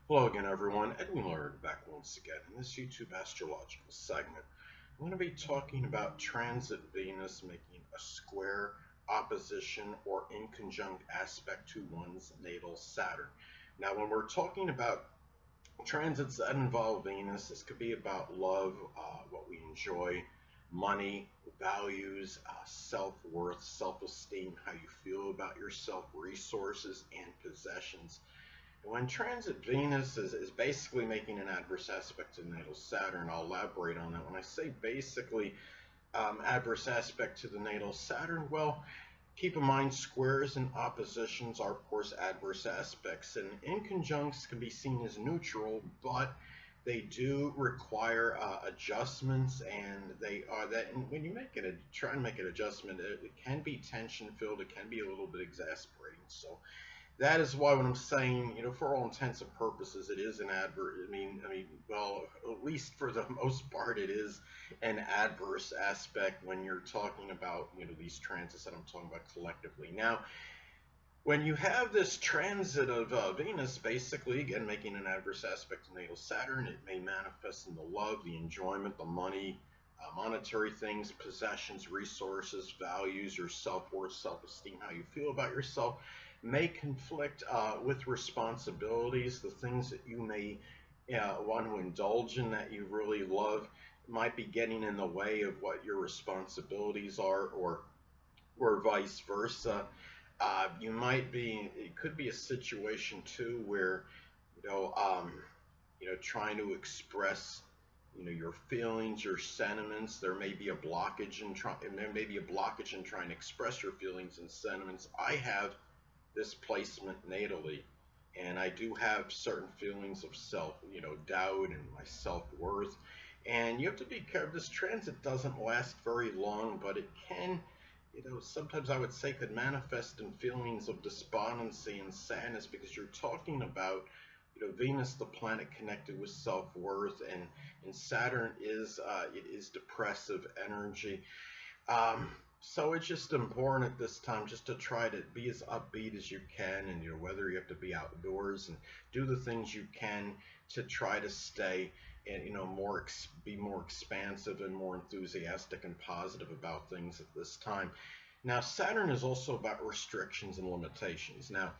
Hello again, everyone. Edwin Laird back once again in this YouTube astrological segment. I'm going to be talking about transit Venus making a square, opposition, or inconjunct aspect to one's natal Saturn. Now, when we're talking about transits that involve Venus, this could be about love, what we enjoy, money, values, self-worth, self-esteem, how you feel about yourself, resources, and possessions. When transit Venus is basically making an adverse aspect to natal Saturn, I'll elaborate on that. When I say basically adverse aspect to the natal Saturn, well, keep in mind squares and oppositions are, of course, adverse aspects, and inconjuncts can be seen as neutral, but they do require adjustments, and they are that. And when you try and make an adjustment, it can be tension filled. It can be a little bit exasperating. So that is why when I'm saying, for all intents and purposes, it is an adverse. Well, at least for the most part, it is an adverse aspect when you're talking about, these transits that I'm talking about collectively. Now, when you have this transit of Venus, basically, again, making an adverse aspect to natal Saturn, it may manifest in the love, the enjoyment, the money, monetary things, possessions, resources, values, your self-worth, self-esteem, how you feel about yourself, may conflict with responsibilities, the things that you may want to indulge in that you really love might be getting in the way of what your responsibilities are, or vice versa. It could be a situation too where, you know, um, trying to express, your feelings, your sentiments. There may be a blockage in trying to express your feelings and sentiments. I have this placement natally, and I do have certain feelings of doubt and my self-worth. And you have to be careful. This transit doesn't last very long, but it can, sometimes I would say could manifest in feelings of despondency and sadness, because you're talking about, Venus, the planet connected with self-worth, and Saturn it is depressive energy. So it's just important at this time just to try to be as upbeat as you can, and whether you have to be outdoors and do the things you can to try to stay and be more expansive and more enthusiastic and positive about things at this time. Now, Saturn is also about restrictions and limitations. Now,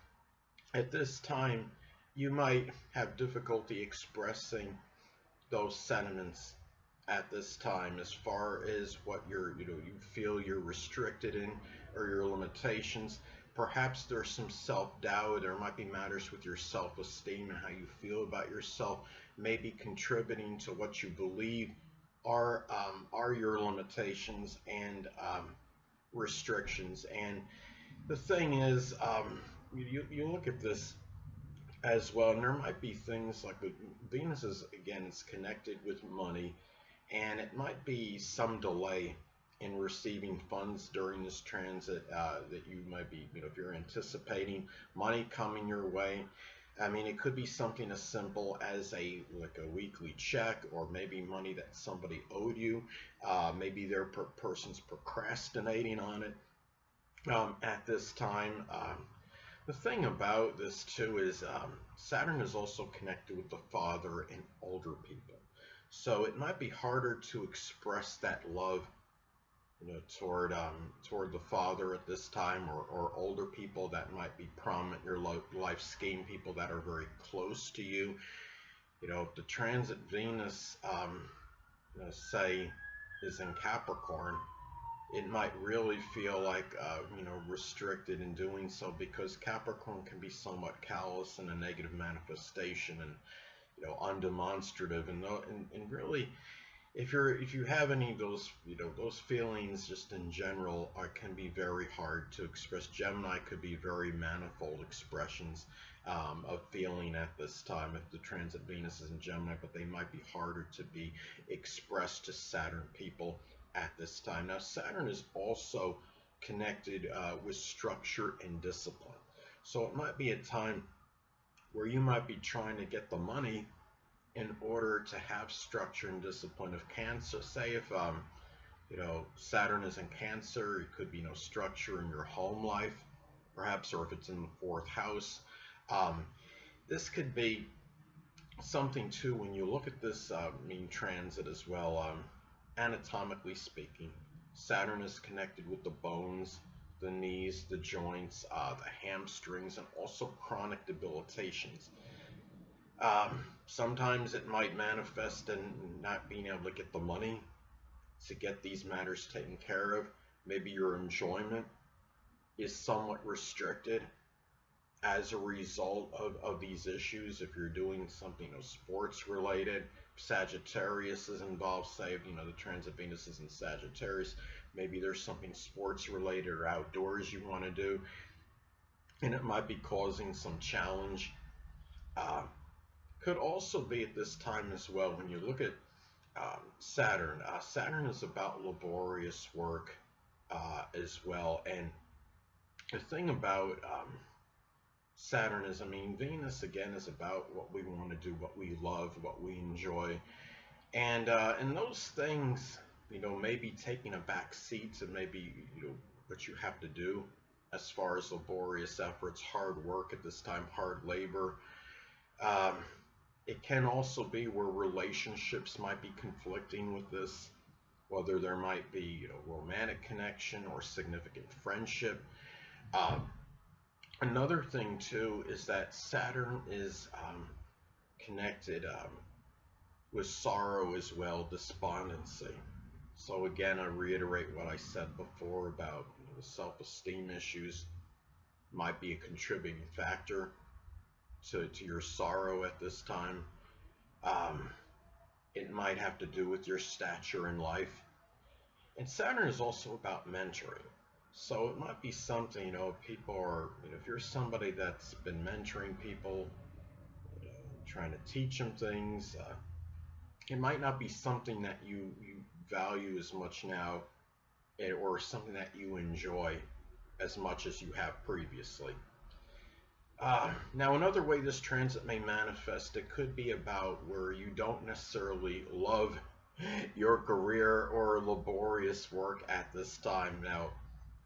at this time, you might have difficulty expressing those sentiments at this time, as far as what you feel you're restricted in, or your limitations. Perhaps there's some self-doubt. There might be matters with your self-esteem and how you feel about yourself, maybe contributing to what you believe are your limitations and restrictions. And the thing is, you look at this as well, and there might be things like Venus is, again, it's connected with money, and it might be some delay in receiving funds during this transit, that you might be, if you're anticipating money coming your way. It could be something as simple as a weekly check, or maybe money that somebody owed you. Maybe their person's procrastinating on it at this time. The thing about this too is, Saturn is also connected with the father and older people. So it might be harder to express that love, toward the father at this time, or older people that might be prominent in your life scheme, people that are very close to you. If the transit Venus, say, is in Capricorn, it might really feel like, restricted in doing so, because Capricorn can be somewhat callous and a negative manifestation, and undemonstrative, and really, if you have any of those, those feelings just in general can be very hard to express. Gemini could be very manifold expressions of feeling at this time if the transit Venus is in Gemini, but they might be harder to be expressed to Saturn people at this time. Now, Saturn is also connected with structure and discipline, so it might be a time where you might be trying to get the money in order to have structure and discipline. Of Cancer, say, if Saturn is in Cancer, it could be structure in your home life, perhaps, or if it's in the fourth house. This could be something too, when you look at this mean transit as well, anatomically speaking, Saturn is connected with the bones, the knees, the joints, the hamstrings, and also chronic debilitations. Sometimes it might manifest in not being able to get the money to get these matters taken care of. Maybe your enjoyment is somewhat restricted as a result of these issues. If you're doing something, sports related, Sagittarius is involved, say, the transit Venus is in Sagittarius, maybe there's something sports related or outdoors you want to do, and it might be causing some challenge. Uh, could also be at this time as well, when you look at Saturn. Saturn is about laborious work as well. And the thing about Saturn is, Venus again is about what we want to do, what we love, what we enjoy, and those things, maybe taking a back seat to maybe what you have to do as far as laborious efforts, hard work at this time, hard labor. Um, it can also be where relationships might be conflicting with this, whether there might be romantic connection or significant friendship. Um, Another thing too is that Saturn is connected with sorrow as well, despondency. So again, I reiterate what I said before about the self-esteem issues might be a contributing factor to your sorrow at this time. Um, it might have to do with your stature in life. And Saturn is also about mentoring. So it might be something, people are, if you're somebody that's been mentoring people, trying to teach them things, it might not be something that you value as much now, or something that you enjoy as much as you have previously. Now, another way this transit may manifest, it could be about where you don't necessarily love your career or laborious work at this time. Now,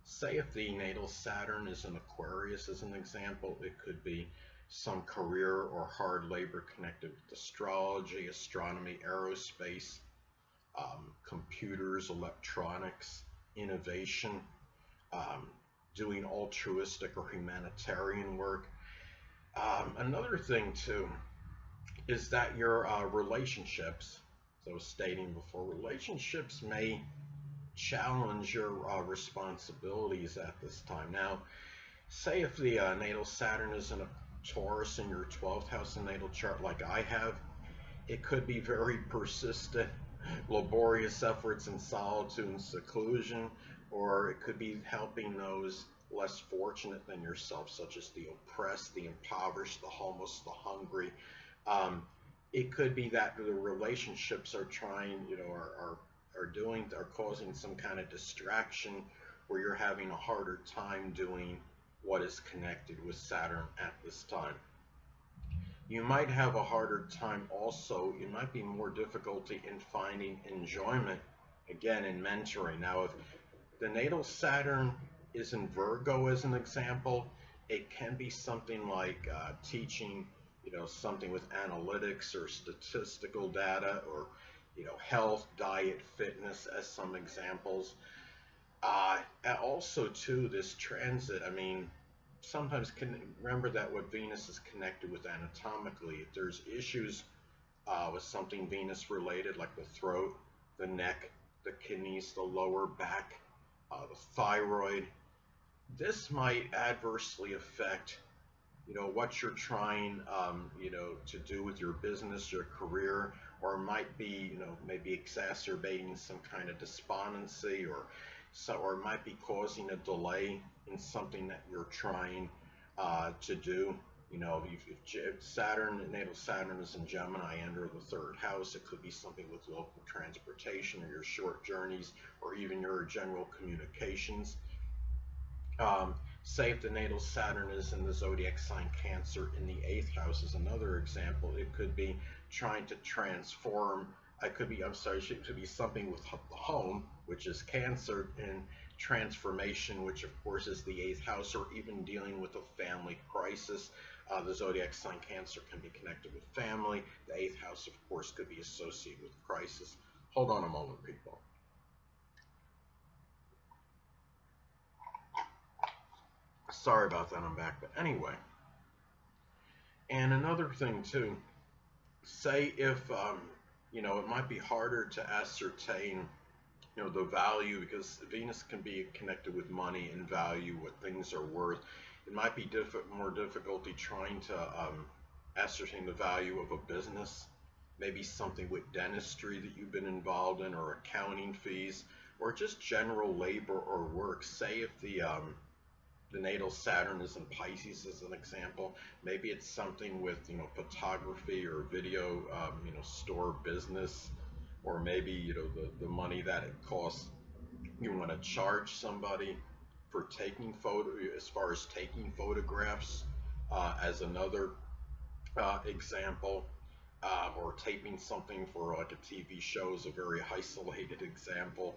say if the natal Saturn is in Aquarius, as an example, it could be some career or hard labor connected with astrology, astronomy, aerospace, computers, electronics, innovation, um, doing altruistic or humanitarian work. Another thing too is that your relationships, as I was stating before, relationships may challenge your responsibilities at this time. Now, say if the natal Saturn is in a Taurus in your 12th house in natal chart like I have, it could be very persistent, laborious efforts in solitude and seclusion, or it could be helping those less fortunate than yourself, such as the oppressed, the impoverished, the homeless, the hungry. Um, it could be that the relationships are trying, are causing some kind of distraction where you're having a harder time doing what is connected with Saturn at this time. You might have a harder time also, it might be more difficulty in finding enjoyment, again, in mentoring. Now, if the natal Saturn is in Virgo, as an example, it can be something like teaching, something with analytics or statistical data, or, health, diet, fitness, as some examples. Also, too, this transit, sometimes can remember that what Venus is connected with anatomically, if there's issues with something Venus related, like the throat, the neck, the kidneys, the lower back, the thyroid, this might adversely affect, what you're trying, to do with your business, your career, or might be, maybe exacerbating some kind of despondency, or it might be causing a delay in something that you're trying to do. If Saturn, natal Saturn is in Gemini, under the third house, it could be something with local transportation or your short journeys, or even your general communications. Say if the natal Saturn is in the zodiac sign Cancer in the 8th house is another example. It could be trying to transform. It could be something with the home, which is Cancer, and transformation, which of course is the 8th house, or even dealing with a family crisis, The zodiac sign Cancer can be connected with family. The eighth house, of course, could be associated with crisis. Hold on a moment, people. Sorry about that, I'm back. But anyway, and another thing too, say if, it might be harder to ascertain, the value, because Venus can be connected with money and value, what things are worth. It might be more difficulty trying to ascertain the value of a business, maybe something with dentistry that you've been involved in, or accounting fees, or just general labor or work. Say if the natal Saturn is in Pisces, as an example. Maybe it's something with, photography or video, store business, or maybe, the money that it costs. You want to charge somebody for taking as far as taking photographs, as another example, or taping something for like a TV show is a very isolated example.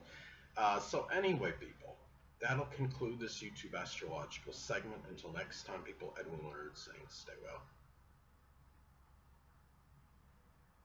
So anyway, people, that'll conclude this YouTube astrological segment. Until next time, people, Edwin Leonard saying stay well.